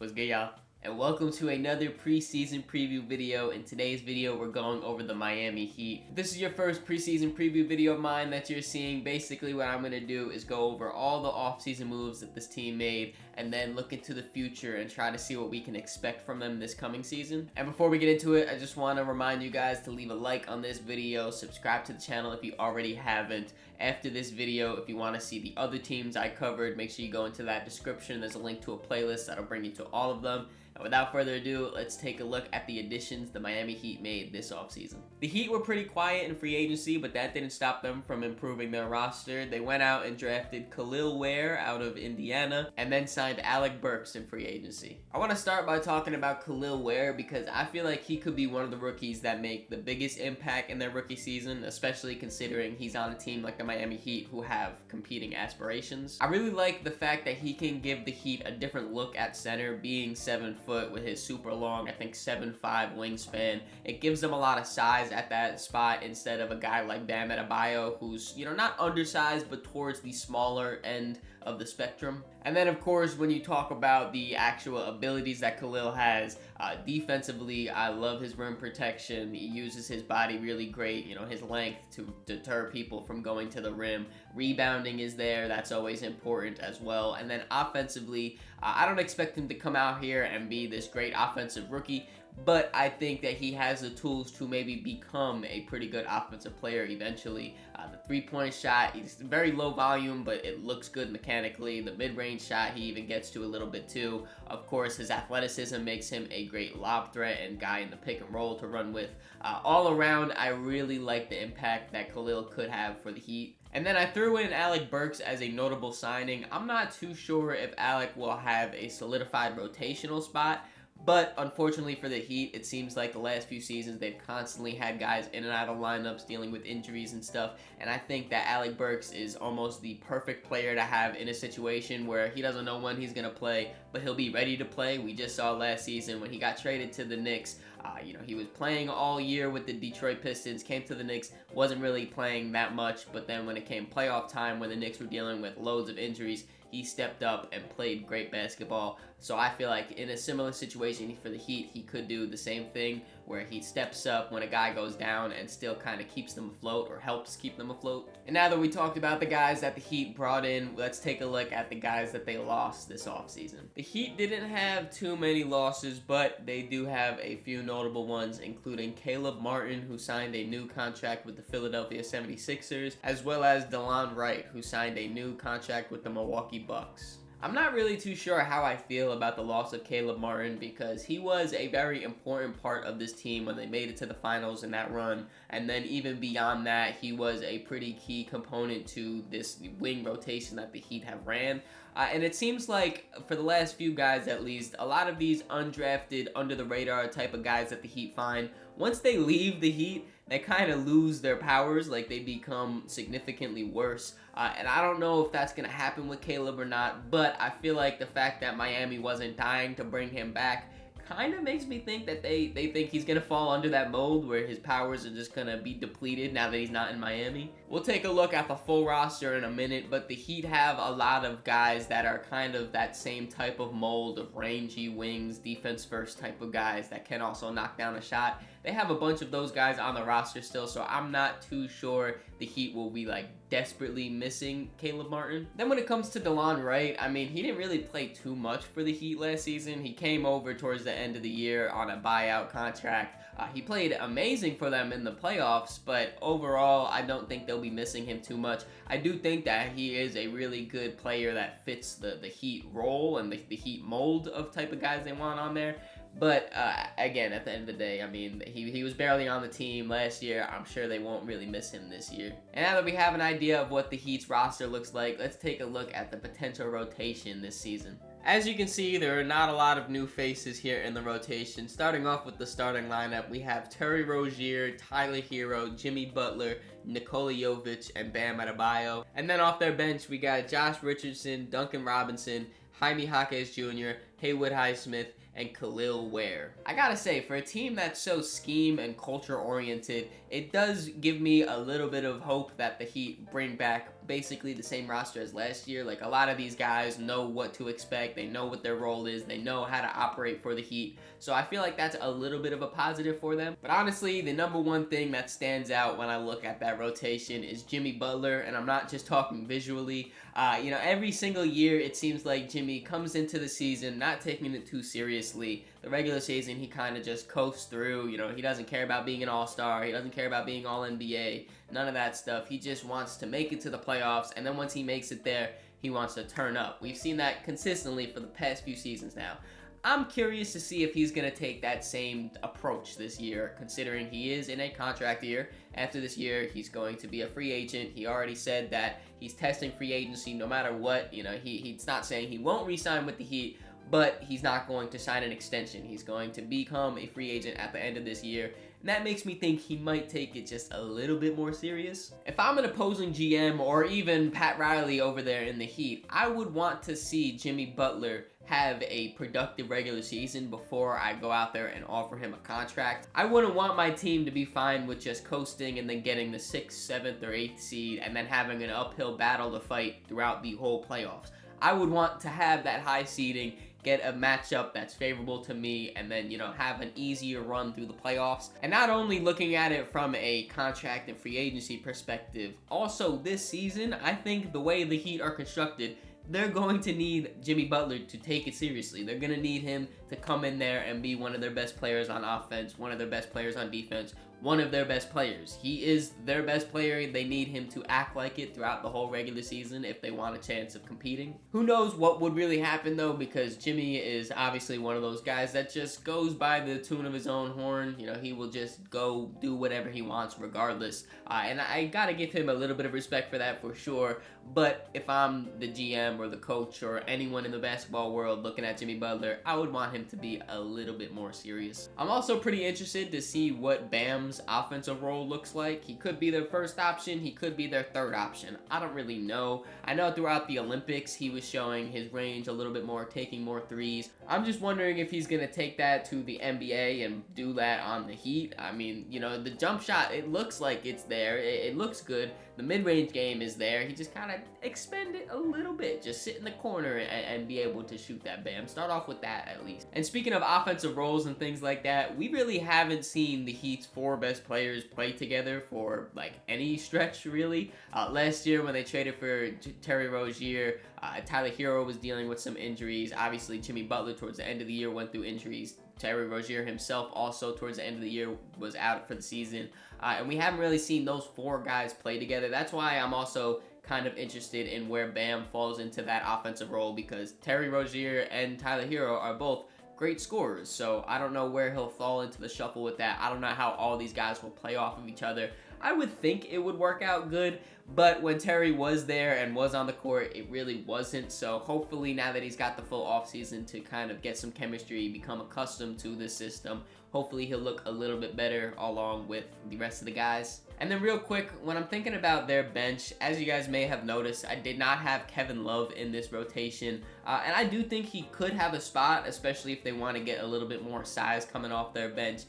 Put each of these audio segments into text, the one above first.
What's good, y'all? And welcome to another preseason preview video. In today's video, we're going over the Miami Heat. If this is your first preseason preview video of mine that you're seeing, basically what I'm going to do is go over all the offseason moves that this team made and then look into the future and try to see what we can expect from them this coming season. And before we get into it, I just want to remind you guys to leave a like on this video, subscribe to the channel if you already haven't. After this video, if you want to see the other teams I covered, make sure you go into that description. There's a link to a playlist that'll bring you to all of them. And without further ado, let's take a look at the additions the Miami Heat made this offseason. The Heat were pretty quiet in free agency, but that didn't stop them from improving their roster. They went out and drafted Khalil Ware out of Indiana, and then signed Alec Burks in free agency. I want to start by talking about Khalil Ware because I feel like he could be one of the rookies that make the biggest impact in their rookie season, especially considering he's on a team like the Miami Heat who have competing aspirations. I really like the fact that he can give the Heat a different look at center, being 7 foot with his super long, I think 7'5" wingspan. It gives them a lot of size at that spot instead of a guy like Bam Adebayo, who's, not undersized, but towards the smaller end of the spectrum. And then, of course, when you talk about the actual abilities that Khalil has, defensively, I love his rim protection. He uses his body really great, his length to deter people from going to the rim. Rebounding is there. That's always important as well. And then offensively, I don't expect him to come out here and be this great offensive rookie, but I think that he has the tools to maybe become a pretty good offensive player eventually. The three-point shot, he's very low volume, but it looks good mechanically. The mid-range shot, he even gets to a little bit too. Of course, his athleticism makes him a great lob threat and guy in the pick and roll to run with. All around, I really like the impact that Khalil could have for the Heat. And then I threw in Alec Burks as a notable signing. I'm not too sure if Alec will have a solidified rotational spot, but unfortunately for the Heat, it seems like the last few seasons they've constantly had guys in and out of lineups dealing with injuries and stuff, and I think that Alec Burks is almost the perfect player to have in a situation where he doesn't know when he's going to play, but he'll be ready to play. We just saw last season when he got traded to the Knicks. He was playing all year with the Detroit Pistons, came to the Knicks, wasn't really playing that much, but then when it came playoff time, when the Knicks were dealing with loads of injuries, he stepped up and played great basketball. So I feel like in a similar situation for the Heat, he could do the same thing where he steps up when a guy goes down and still kind of keeps them afloat or helps keep them afloat. And now that we talked about the guys that the Heat brought in, let's take a look at the guys that they lost this offseason. The Heat didn't have too many losses, but they do have a few notable ones, including Caleb Martin, who signed a new contract with the Philadelphia 76ers, as well as Delon Wright, who signed a new contract with the Milwaukee Bucks. I'm not really too sure how I feel about the loss of Caleb Martin because he was a very important part of this team when they made it to the finals in that run, and then even beyond that, he was a pretty key component to this wing rotation that the Heat have ran. And it seems like, for the last few guys at least, a lot of these undrafted, under-the-radar type of guys that the Heat find, once they leave the Heat, they kind of lose their powers, like they become significantly worse. And I don't know if that's going to happen with Caleb or not, but I feel like the fact that Miami wasn't dying to bring him back kind of makes me think that they think he's going to fall under that mold where his powers are just going to be depleted now that he's not in Miami. We'll take a look at the full roster in a minute, but the Heat have a lot of guys that are kind of that same type of mold of rangy wings, defense first type of guys that can also knock down a shot. They have a bunch of those guys on the roster still, so I'm not too sure the Heat will be desperately missing Caleb Martin. Then when it comes to Delon Wright, I mean, he didn't really play too much for the Heat last season. He came over towards the end of the year on a buyout contract. He played amazing for them in the playoffs, but overall, I don't think they'll be missing him too much. I do think that he is a really good player that fits the Heat role and the Heat mold of type of guys they want on there. But again, at the end of the day, I mean, he was barely on the team last year. I'm sure they won't really miss him this year. And now that we have an idea of what the Heat's roster looks like, let's take a look at the potential rotation this season. As you can see, there are not a lot of new faces here in the rotation. Starting off with the starting lineup, we have Terry Rozier, Tyler Hero, Jimmy Butler, Nikola Jovic, and Bam Adebayo. And then off their bench, we got Josh Richardson, Duncan Robinson, Jaime Jaquez Jr., Haywood Highsmith, and Khalil Ware. I gotta say, for a team that's so scheme and culture oriented, it does give me a little bit of hope that the Heat bring back basically the same roster as last year. Like, a lot of these guys know what to expect, they know what their role is, they know how to operate for the Heat, so I feel like that's a little bit of a positive for them. But honestly, the number one thing that stands out when I look at that rotation is Jimmy Butler, and I'm not just talking visually. Every single year it seems like Jimmy comes into the season not taking it too seriously. The regular season he kind of just coasts through. He doesn't care about being an all-star, he doesn't care about being all-NBA, none of that stuff. He just wants to make it to the playoffs, and then once he makes it there, he wants to turn up. We've seen that consistently for the past few seasons now. I'm curious to see if he's going to take that same approach this year, considering he is in a contract year. After this year, he's going to be a free agent. He already said that he's testing free agency no matter what. He's not saying he won't re-sign with the Heat, but he's not going to sign an extension. He's going to become a free agent at the end of this year, and that makes me think he might take it just a little bit more serious. If I'm an opposing GM or even Pat Riley over there in the Heat, I would want to see Jimmy Butler have a productive regular season before I go out there and offer him a contract. I wouldn't want my team to be fine with just coasting and then getting the 6th, 7th, or 8th seed and then having an uphill battle to fight throughout the whole playoffs. I would want to have that high seeding, get a matchup that's favorable to me, and then, have an easier run through the playoffs. And not only looking at it from a contract and free agency perspective, also this season, I think the way the Heat are constructed, they're going to need Jimmy Butler to take it seriously. They're going to need him to come in there and be one of their best players on offense, one of their best players on defense, one of their best players. He is their best player. They need him to act like it throughout the whole regular season if they want a chance of competing. Who knows what would really happen though, because Jimmy is obviously one of those guys that just goes by the tune of his own horn. He will just go do whatever he wants regardless. And I gotta give him a little bit of respect for that for sure. But if I'm the GM or the coach or anyone in the basketball world looking at Jimmy Butler, I would want him to be a little bit more serious. I'm also pretty interested to see what Bam's offensive role looks like. He could be their first option, he could be their third option. I don't really know. I know throughout the Olympics he was showing his range a little bit more, taking more threes. I'm just wondering if he's going to take that to the NBA and do that on the Heat. I mean, the jump shot, it looks like it's there. It looks good. The mid-range game is there. He just kind of expend it a little bit. Just sit in the corner and be able to shoot that Bam. Start off with that at least. And speaking of offensive roles and things like that, we really haven't seen the Heat's 4 best players play together for like any stretch really. Last year when they traded for Terry Rozier, Tyler Hero was dealing with some injuries. Obviously Jimmy Butler towards the end of the year went through injuries. Terry Rozier himself also towards the end of the year was out for the season. And we haven't really seen those 4 guys play together. That's why I'm also kind of interested in where Bam falls into that offensive role, because Terry Rozier and Tyler Hero are both great scorers. So I don't know where he'll fall into the shuffle with that. I don't know how all these guys will play off of each other. I would think it would work out good, but when Terry was there and was on the court, it really wasn't. So hopefully now that he's got the full offseason to kind of get some chemistry, become accustomed to this system, hopefully he'll look a little bit better along with the rest of the guys. And then real quick, when I'm thinking about their bench, as you guys may have noticed, I did not have Kevin Love in this rotation. And I do think he could have a spot, especially if they want to get a little bit more size coming off their bench.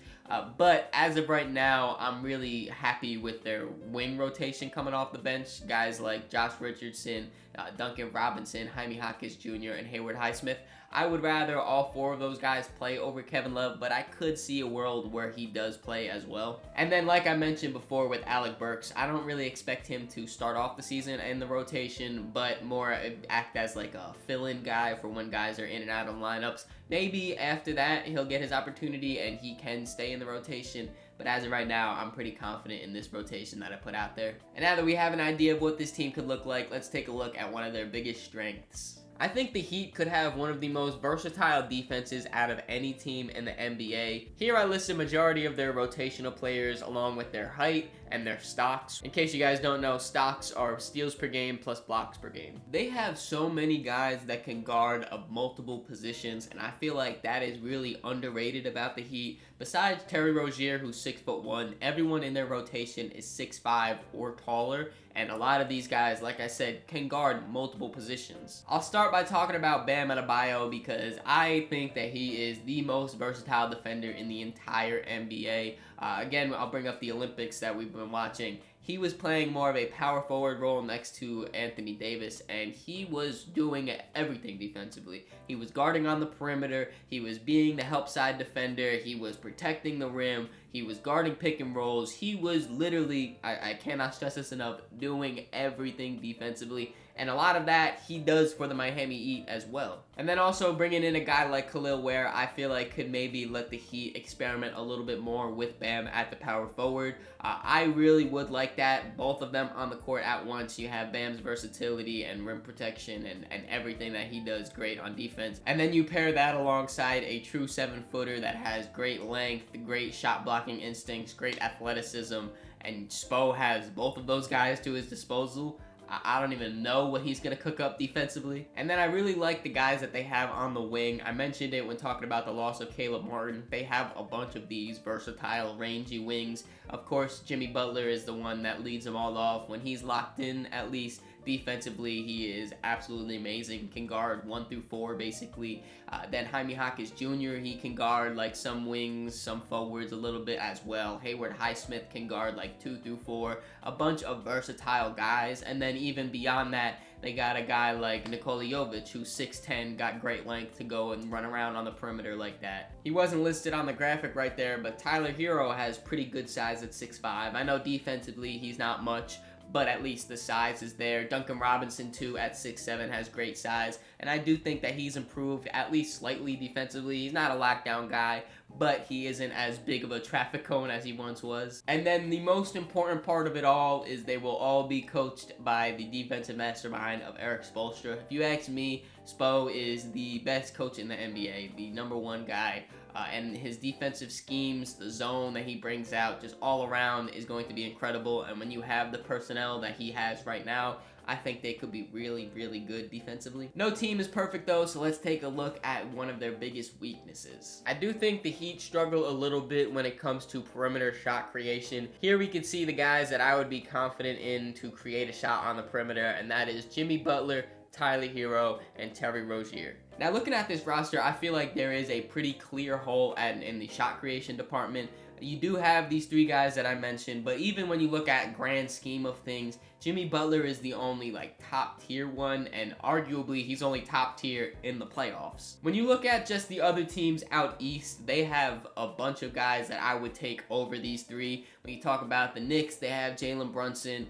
But as of right now, I'm really happy with their wing rotation coming off the bench. Guys like Josh Richardson, Duncan Robinson, Jaime Jaquez Jr., and Haywood Highsmith. I would rather all 4 of those guys play over Kevin Love, but I could see a world where he does play as well. And then like I mentioned before with Alec Burks, I don't really expect him to start off the season in the rotation, but more act as like a fill-in guy for when guys are in and out of lineups. Maybe after that he'll get his opportunity and he can stay in the rotation. But as of right now, I'm pretty confident in this rotation that I put out there. And now that we have an idea of what this team could look like, let's take a look at one of their biggest strengths. I think the Heat could have one of the most versatile defenses out of any team in the NBA. Here I list a majority of their rotational players along with their height and their stocks. In case you guys don't know, stocks are steals per game plus blocks per game. They have so many guys that can guard multiple positions, and I feel like that is really underrated about the Heat. Besides Terry Rozier, who's 6'1", everyone in their rotation is 6'5" or taller. and a lot of these guys, like I said, can guard multiple positions. I'll start by talking about Bam Adebayo because I think that he is the most versatile defender in the entire NBA. Again, I'll bring up the Olympics that we've been watching. He was playing more of a power forward role next to Anthony Davis, and he was doing everything defensively. He was guarding on the perimeter, he was being the help side defender, he was protecting the rim, he was guarding pick and rolls. He was literally, I cannot stress this enough, doing everything defensively. And a lot of that he does for the Miami Heat as well. And then also bringing in a guy like Khalil Ware, I feel like could maybe let the Heat experiment a little bit more with Bam at the power forward. I really would like that, both of them on the court at once. You have Bam's versatility and rim protection and everything that he does great on defense. And then you pair that alongside a true 7-footer that has great length, great shot blocking instincts, great athleticism, and Spo has both of those guys to his disposal. I don't even know what he's going to cook up defensively. And then I really like the guys that they have on the wing. I mentioned it when talking about the loss of Caleb Martin. They have a bunch of these versatile, rangy wings. Of course, Jimmy Butler is the one that leads them all off. When he's locked in, at least defensively, he is absolutely amazing. Can guard 1 through 4 basically. Then Jaime Jaquez Jr., he can guard like some wings, some forwards a little bit as well. Hayward Highsmith can guard like 2 through 4. A bunch of versatile guys. And then even beyond that, they got a guy like Nikola Jovic, who's 6'10", got great length to go and run around on the perimeter like that. He wasn't listed on the graphic right there, but Tyler Hero has pretty good size at 6'5". I know defensively he's not much, but at least the size is there. Duncan Robinson, too, at 6'7", has great size, and I do think that he's improved at least slightly defensively. He's not a lockdown guy, but he isn't as big of a traffic cone as he once was. And then the most important part of it all is they will all be coached by the defensive mastermind of Eric Spoelstra. If you ask me, Spo is the best coach in the NBA, the #1 guy. And his defensive schemes, the zone that he brings out, just all around is going to be incredible. And when you have the personnel that he has right now, I think they could be really, really good defensively. No team is perfect though, so let's take a look at one of their biggest weaknesses. I do think the Heat struggle a little bit when it comes to perimeter shot creation. Here we can see the guys that I would be confident in to create a shot on the perimeter, and that is Jimmy Butler, Tyler Hero, and Terry Rozier. Now looking at this roster, I feel like there is a pretty clear hole in the shot creation department. You do have these 3 guys that I mentioned, but even when you look at grand scheme of things, Jimmy Butler is the only top tier one, and arguably he's only top tier in the playoffs. When you look at just the other teams out east, they have a bunch of guys that I would take over these 3. When you talk about the Knicks, they have Jalen Brunson.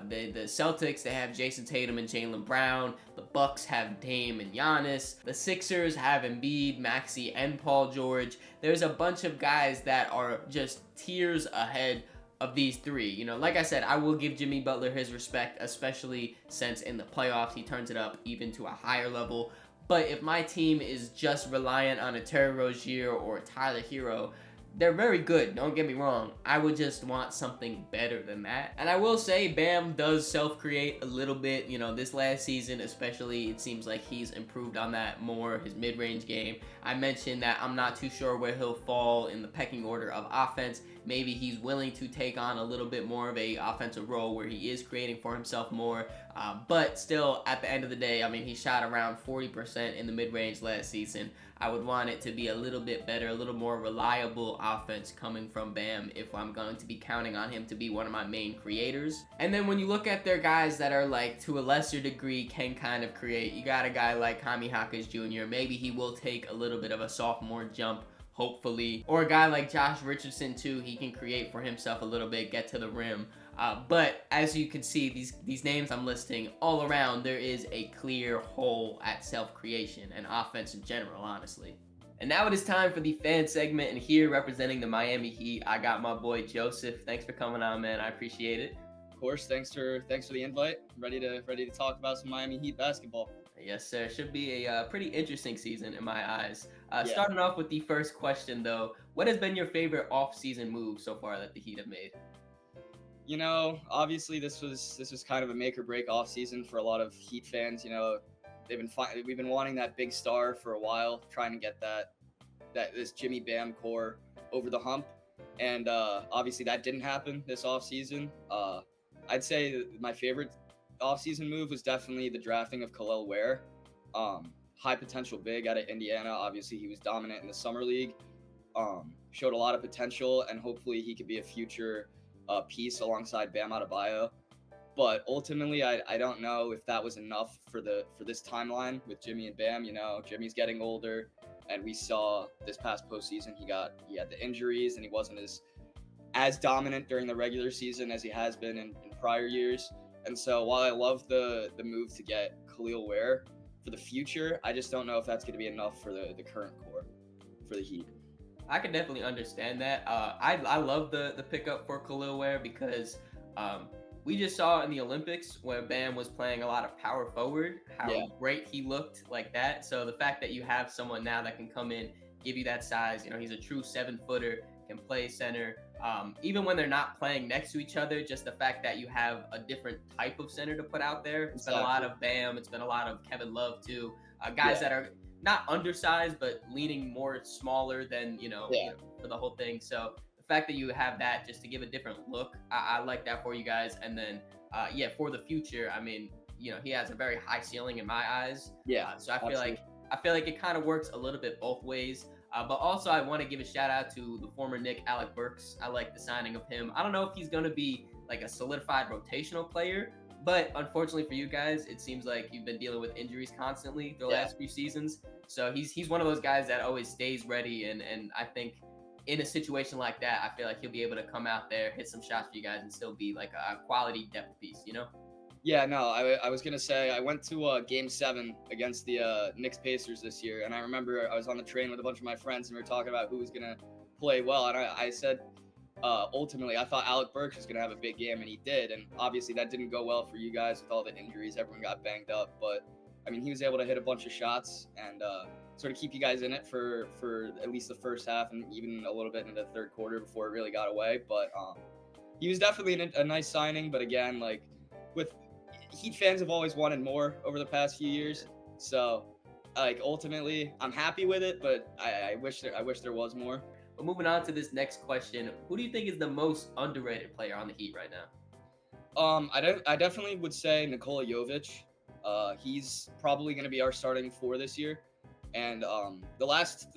The Celtics, they have Jason Tatum and Jaylen Brown. The Bucks have Dame and Giannis. The Sixers have Embiid, Maxey, and Paul George. There's a bunch of guys that are just tiers ahead of these 3. You know, like I said, I will give Jimmy Butler his respect, especially since in the playoffs he turns it up even to a higher level. But if my team is just reliant on a Terry Rozier or a Tyler Hero, they're very good, don't get me wrong. I would just want something better than that. And I will say Bam does self-create a little bit. You know, this last season especially, it seems like he's improved on that more, his mid-range game. I mentioned that I'm not too sure where he'll fall in the pecking order of offense. Maybe he's willing to take on a little bit more of a offensive role where he is creating for himself more. But still, at the end of the day, I mean, he shot around 40% in the mid-range last season. I would want it to be a little bit better, a little more reliable offense coming from Bam if I'm going to be counting on him to be one of my main creators. And then when you look at their guys that are to a lesser degree can kind of create, you got a guy like Jaime Jaquez Jr. Maybe he will take a little bit of a sophomore jump, hopefully. Or a guy like Josh Richardson too, he can create for himself a little bit, get to the rim. But as you can see, these names I'm listing, all around there is a clear hole at self-creation and offense in general, honestly. And now it is time for the fan segment, and here representing the Miami Heat, I got my boy Joseph. Thanks for coming on, man. I appreciate it. Of course, thanks for the invite. Ready to talk about some Miami Heat basketball. Yes, sir. Should be a pretty interesting season in my eyes. Yeah. Starting off with the first question, though, what has been your favorite off-season move so far that the Heat have made? You know, obviously this was kind of a make or break off season for a lot of Heat fans. You know, we've been wanting that big star for a while, trying to get this Jimmy Bam core over the hump, and obviously that didn't happen this off season. I'd say my favorite offseason move was definitely the drafting of Khalil Ware. High potential big out of Indiana. Obviously, he was dominant in the summer league. Showed a lot of potential, and hopefully he could be a future piece alongside Bam Adebayo. But ultimately, I don't know if that was enough for this timeline with Jimmy and Bam. You know, Jimmy's getting older, and we saw this past postseason he had the injuries, and he wasn't as dominant during the regular season as he has been in prior years. And so while I love the move to get Khalil Ware for the future, I just don't know if that's going to be enough for the current core for the Heat. I can definitely understand that. I love the pickup for Khalil Ware because we just saw in the Olympics when Bam was playing a lot of power forward how great he looked like that. So the fact that you have someone now that can come in, give you that size, you know, he's a true 7-footer, can play center. Even when they're not playing next to each other, just the fact that you have a different type of center to put out there. It's been a lot of Bam. It's been a lot of Kevin Love too. Guys that are not undersized, but leaning more smaller than, you know, for the whole thing. So the fact that you have that just to give a different look, I like that for you guys. And then, for the future, I mean, you know, he has a very high ceiling in my eyes. So I feel like it kind of works a little bit both ways. But also, I want to give a shout out to the former Knick, Alec Burks. I like the signing of him. I don't know if he's going to be like a solidified rotational player, but unfortunately for you guys, it seems like you've been dealing with injuries constantly the last few seasons. So he's one of those guys that always stays ready. And I think in a situation like that, I feel like he'll be able to come out there, hit some shots for you guys, and still be like a quality depth piece, you know? Yeah, no, I was going to say, I went to Game 7 against the Knicks Pacers this year, and I remember I was on the train with a bunch of my friends, and we were talking about who was going to play well, and I said, ultimately, I thought Alec Burks was going to have a big game, and he did, and obviously that didn't go well for you guys with all the injuries. Everyone got banged up, but, I mean, he was able to hit a bunch of shots and sort of keep you guys in it for at least the first half and even a little bit into the third quarter before it really got away, but he was definitely a nice signing, but again, like, with Heat fans have always wanted more over the past few years, so like ultimately I'm happy with it, but I wish there was more. But moving on to this next question, who do you think is the most underrated player on the Heat right now? I definitely would say Nikola Jovic. He's probably going to be our starting four this year, and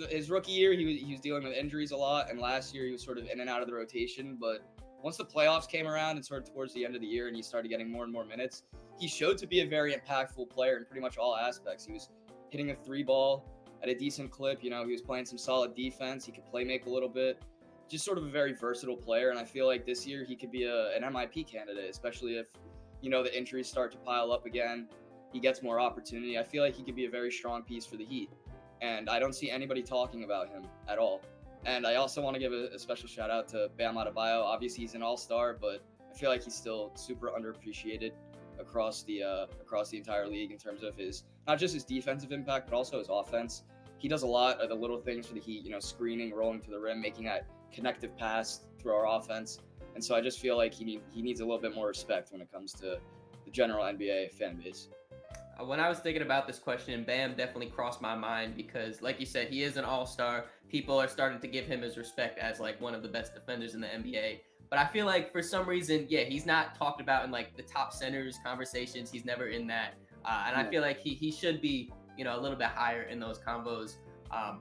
his rookie year he was dealing with injuries a lot, and last year he was sort of in and out of the rotation, but once the playoffs came around and sort of towards the end of the year and he started getting more and more minutes, he showed to be a very impactful player in pretty much all aspects. He was hitting a 3-ball at a decent clip. You know, he was playing some solid defense. He could play make a little bit. Just sort of a very versatile player. And I feel like this year he could be an MIP candidate, especially if, you know, the injuries start to pile up again. He gets more opportunity. I feel like he could be a very strong piece for the Heat. And I don't see anybody talking about him at all. And I also want to give a special shout out to Bam Adebayo. Obviously, he's an all-star, but I feel like he's still super underappreciated across the entire league in terms of his not just his defensive impact, but also his offense. He does a lot of the little things for the Heat, you know, screening, rolling to the rim, making that connective pass through our offense. And so I just feel like he needs a little bit more respect when it comes to the general NBA fan base. When I was thinking about this question, Bam definitely crossed my mind because, like you said, he is an all-star. People are starting to give him his respect as like one of the best defenders in the NBA. But I feel like for some reason, he's not talked about in like the top centers conversations. He's never in that. And I feel like he should be, you know, a little bit higher in those combos.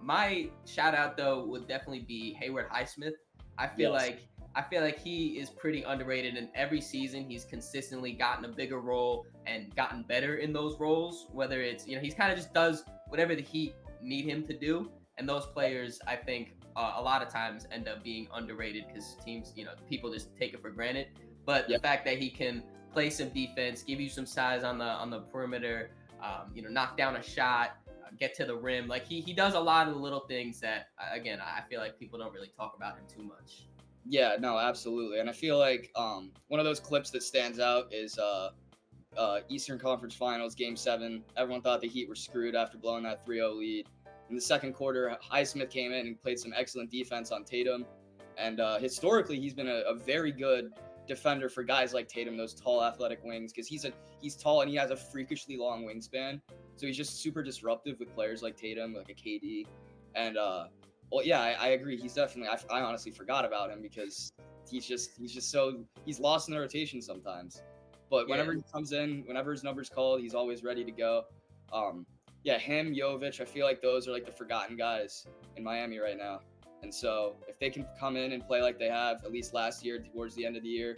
My shout out though would definitely be Hayward Highsmith. I feel like he is pretty underrated, and every season he's consistently gotten a bigger role and gotten better in those roles. Whether it's, you know, he's kind of just does whatever the Heat need him to do. And those players, I think, a lot of times end up being underrated because teams, you know, people just take it for granted. But the fact that he can play some defense, give you some size on the perimeter, you know, knock down a shot, get to the rim, like he does a lot of the little things that, again, I feel like people don't really talk about him too much. Yeah, no, absolutely. And I feel like one of those clips that stands out is Eastern Conference Finals, Game 7. Everyone thought the Heat were screwed after blowing that 3-0 lead. In the second quarter, Highsmith came in and played some excellent defense on Tatum. And historically, he's been a very good defender for guys like Tatum, those tall, athletic wings, because he's tall and he has a freakishly long wingspan. So he's just super disruptive with players like Tatum, like a KD. And, I agree. He's definitely – I honestly forgot about him because he's lost in the rotation sometimes. But Yeah. whenever he comes in, whenever his number's called, he's always ready to go. Yeah, him, Jovic, I feel like those are like the forgotten guys in Miami right now. And so if they can come in and play like they have at least last year towards the end of the year,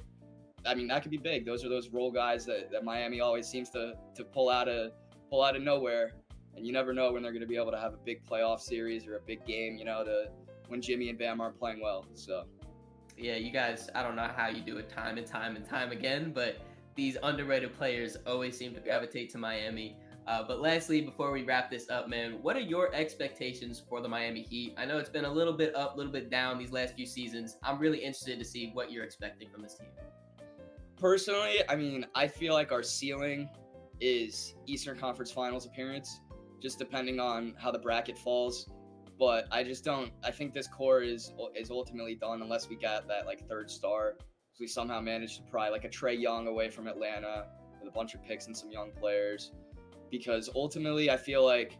I mean that could be big. Those are those role guys that Miami always seems to pull out of nowhere, and you never know when they're going to be able to have a big playoff series or a big game, when Jimmy and Bam aren't playing well. So Yeah, you guys, I don't know how you do it time and time and time again, but these underrated players always seem to gravitate to Miami. But lastly, before we wrap this up, man, what are your expectations for the Miami Heat? I know it's been a little bit up, a little bit down these last few seasons. I'm really interested to see what you're expecting from this team. personally, I mean, I feel like our ceiling is Eastern Conference Finals appearance, just depending on how the bracket falls. But I just don't. I think this core is ultimately done unless we got that like third star. So we somehow managed to pry like a Trae Young away from Atlanta with a bunch of picks and some young players. Because ultimately, I feel like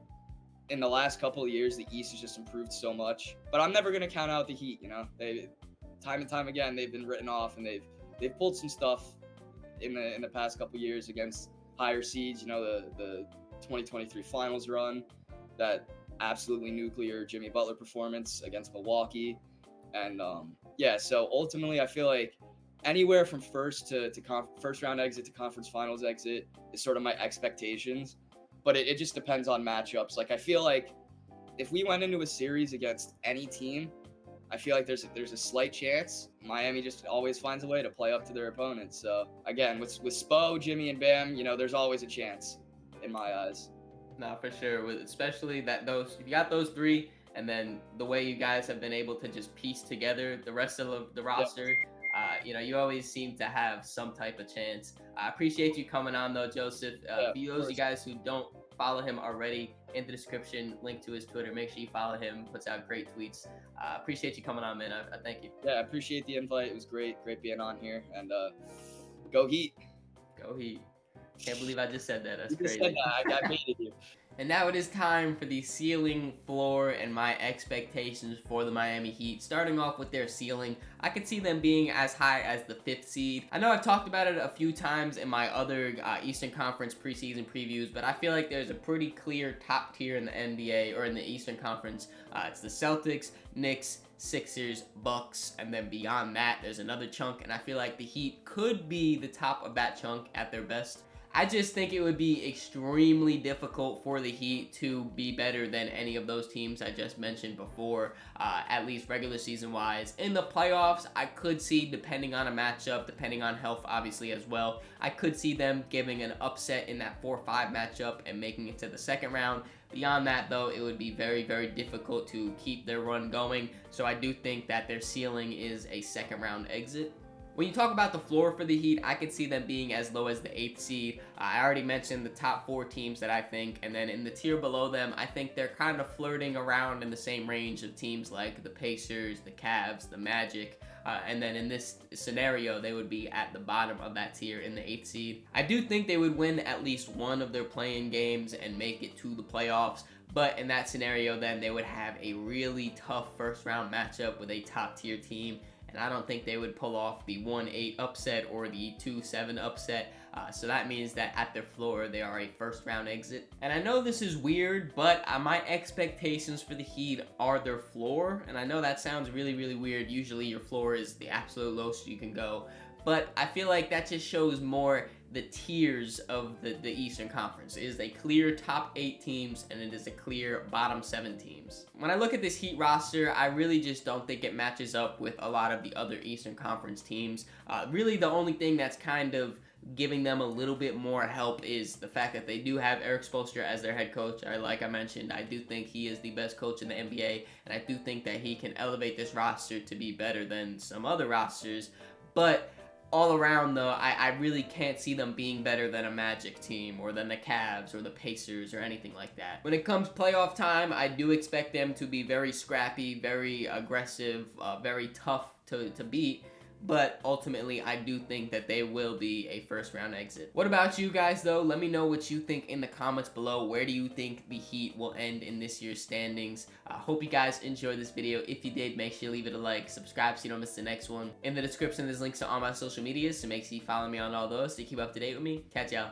in the last couple of years, the East has just improved so much. But I'm never gonna count out the Heat. They time and time again they've been written off, and they've pulled some stuff in the past couple of years against higher seeds. The 2023 Finals run, that absolutely nuclear Jimmy Butler performance against Milwaukee, and so ultimately I feel like anywhere from first round exit to conference finals exit is sort of my expectations, but it just depends on matchups. Like I feel like if we went into a series against any team, I feel like there's a slight chance Miami just always finds a way to play up to their opponents. So again, with Spo, Jimmy, and Bam, there's always a chance in my eyes. No, for sure. Especially that if you got those three, and then the way you guys have been able to just piece together the rest of the roster, you always seem to have some type of chance. I appreciate you coming on though, Joseph. For those of you guys who don't follow him already, in the description, link to his Twitter. Make sure you follow him. Puts out great tweets. Appreciate you coming on, man. I thank you. Yeah, I appreciate the invite. It was great being on here. And go Heat. Go Heat. Can't believe I just said that. That's you crazy. Said that. I made it. And now it is time for the ceiling, floor, and my expectations for the Miami Heat. Starting off with their ceiling, I could see them being as high as the 5th seed. I know I've talked about it a few times in my other Eastern Conference preseason previews, but I feel like there's a pretty clear top tier in the NBA or in the Eastern Conference. It's the Celtics, Knicks, Sixers, Bucks, and then beyond that, there's another chunk, and I feel like the Heat could be the top of that chunk at their best. I just think it would be extremely difficult for the Heat to be better than any of those teams I just mentioned before, at least regular season wise. In the playoffs, I could see, depending on a matchup, depending on health obviously as well, I could see them giving an upset in that 4-5 matchup and making it to the second round. Beyond that, though, it would be very, very difficult to keep their run going. So I do think that their ceiling is a second round exit. When you talk about the floor for the Heat, I could see them being as low as the 8th seed. I already mentioned the top 4 teams that I think, and then in the tier below them, I think they're kind of flirting around in the same range of teams like the Pacers, the Cavs, the Magic, and then in this scenario, they would be at the bottom of that tier in the 8th seed. I do think they would win at least one of their play-in games and make it to the playoffs, but in that scenario, then they would have a really tough first-round matchup with a top-tier team. And I don't think they would pull off the 1-8 upset or the 2-7 upset. So that means that at their floor, they are a first round exit. And I know this is weird, but my expectations for the Heat are their floor. And I know that sounds really, really weird. Usually your floor is the absolute lowest you can go. But I feel like that just shows more the tiers of the Eastern Conference. It is a clear top 8 teams, and it is a clear bottom 7 teams. When I look at this Heat roster, I really just don't think it matches up with a lot of the other Eastern Conference teams. Really, the only thing that's kind of giving them a little bit more help is the fact that they do have Eric Spoelstra as their head coach. Like I mentioned, I do think he is the best coach in the NBA, and I do think that he can elevate this roster to be better than some other rosters. But all around, though, I really can't see them being better than a Magic team or than the Cavs or the Pacers or anything like that. When it comes playoff time, I do expect them to be very scrappy, very aggressive, very tough to beat. but ultimately I do think that they will be a first round exit. What about you guys though? Let me know what you think in the comments below. Where do you think the Heat will end in this year's standings? I hope you guys enjoyed this video. If you did, make sure you leave it a like, subscribe so you don't miss the next one. In the description there's links to all my social medias, so make sure you follow me on all those to keep up to date with me. Catch y'all.